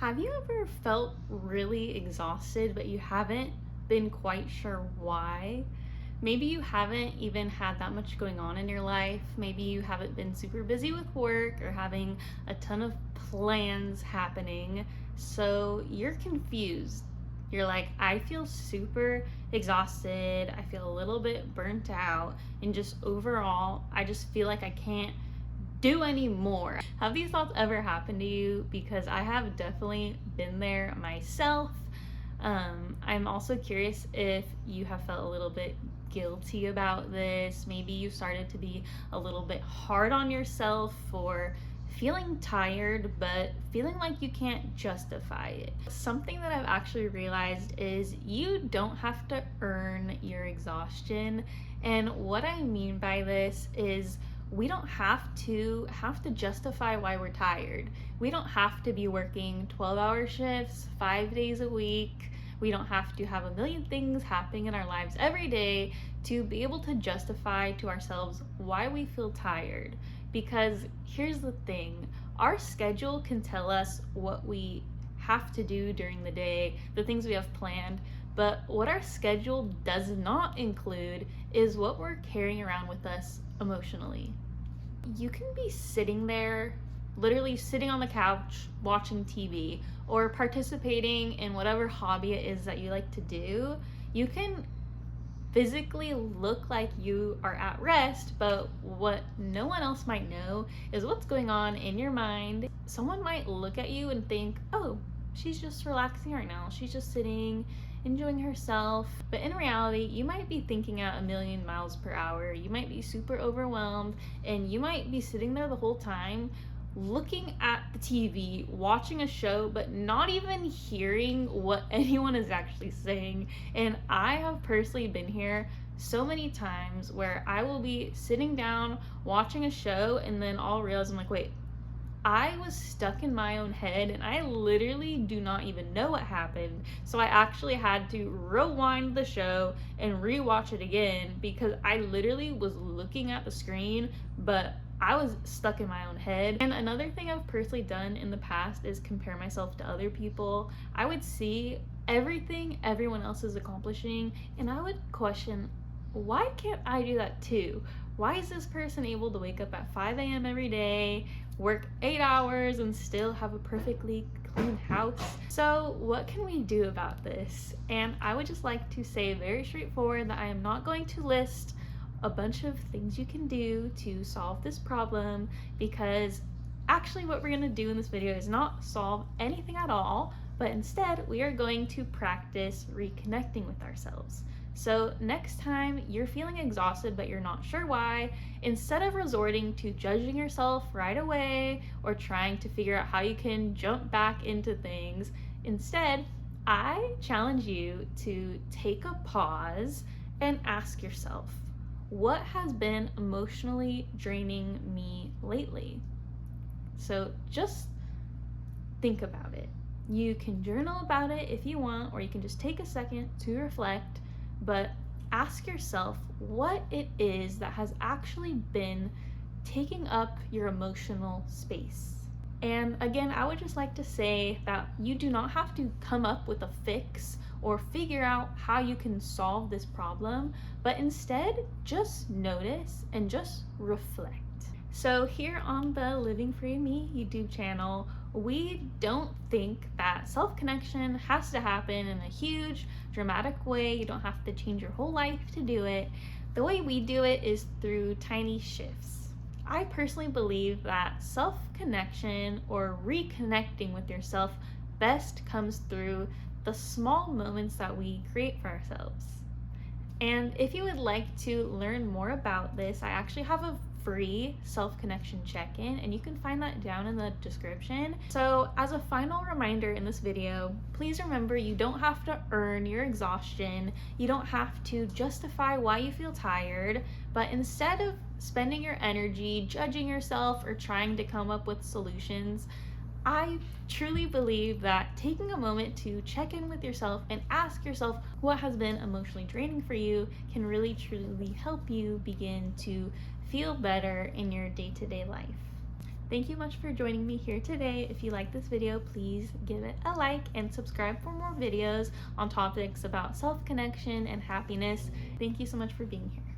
Have you ever felt really exhausted, but you haven't been quite sure why? Maybe you haven't even had that much going on in your life. Maybe you haven't been super busy with work or having a ton of plans happening. So you're confused. You're like, I feel super exhausted. I feel a little bit burnt out. And just overall, I just feel like I can't do anymore. Have these thoughts ever happened to you? Because I have definitely been there myself. I'm also curious if you have felt a little bit guilty about this. Maybe you started to be a little bit hard on yourself for feeling tired, but feeling like you can't justify it. Something that I've actually realized is you don't have to earn your exhaustion. And what I mean by this is we don't have to justify why we're tired. We don't have to be working 12-hour shifts 5 days a week. We don't have to have a million things happening in our lives every day to be able to justify to ourselves why we feel tired. Because here's the thing, our schedule can tell us what we have to do during the day, the things we have planned, but what our schedule does not include is what we're carrying around with us emotionally. You can be sitting there, literally sitting on the couch, watching TV, or participating in whatever hobby it is that you like to do. You can physically look like you are at rest, but what no one else might know is what's going on in your mind. Someone might look at you and think, oh, she's just relaxing right now. She's just sitting, enjoying herself. But in reality, you might be thinking at 1,000,000 miles per hour. You might be super overwhelmed, and you might be sitting there the whole time looking at the TV, watching a show, but not even hearing what anyone is actually saying. And I have personally been here so many times where I will be sitting down watching a show, and then I'll realize, I'm like, wait, I was stuck in my own head and I literally do not even know what happened. So I actually had to rewind the show and rewatch it again because I literally was looking at the screen, but I was stuck in my own head. And another thing I've personally done in the past is compare myself to other people. I would see everything everyone else is accomplishing and I would question, why can't I do that too? Why is this person able to wake up at 5 a.m. every day, work 8 hours, and still have a perfectly clean house? So what can we do about this? And I would just like to say very straightforward that I am not going to list a bunch of things you can do to solve this problem, because actually what we're going to do in this video is not solve anything at all, but instead we are going to practice reconnecting with ourselves. So next time you're feeling exhausted but you're not sure why, instead of resorting to judging yourself right away or trying to figure out how you can jump back into things, instead I challenge you to take a pause and ask yourself, what has been emotionally draining me lately? So just think about it. You can journal about it if you want, or you can just take a second to reflect, but ask yourself what it is that has actually been taking up your emotional space. And again, I would just like to say that you do not have to come up with a fix or figure out how you can solve this problem, but instead just notice and just reflect. So here on the Living Free Me YouTube channel, we don't think that self-connection has to happen in a huge, dramatic way. You don't have to change your whole life to do it. The way we do it is through tiny shifts. I personally believe that self-connection or reconnecting with yourself best comes through the small moments that we create for ourselves. And if you would like to learn more about this, I actually have a free self-connection check-in, and you can find that down in the description. So as a final reminder in this video, please remember you don't have to earn your exhaustion. You don't have to justify why you feel tired, but instead of spending your energy judging yourself or trying to come up with solutions, I truly believe that taking a moment to check in with yourself and ask yourself what has been emotionally draining for you can really truly help you begin to feel better in your day-to-day life. Thank you much for joining me here today. If you like this video, please give it a like and subscribe for more videos on topics about self-connection and happiness. Thank you so much for being here.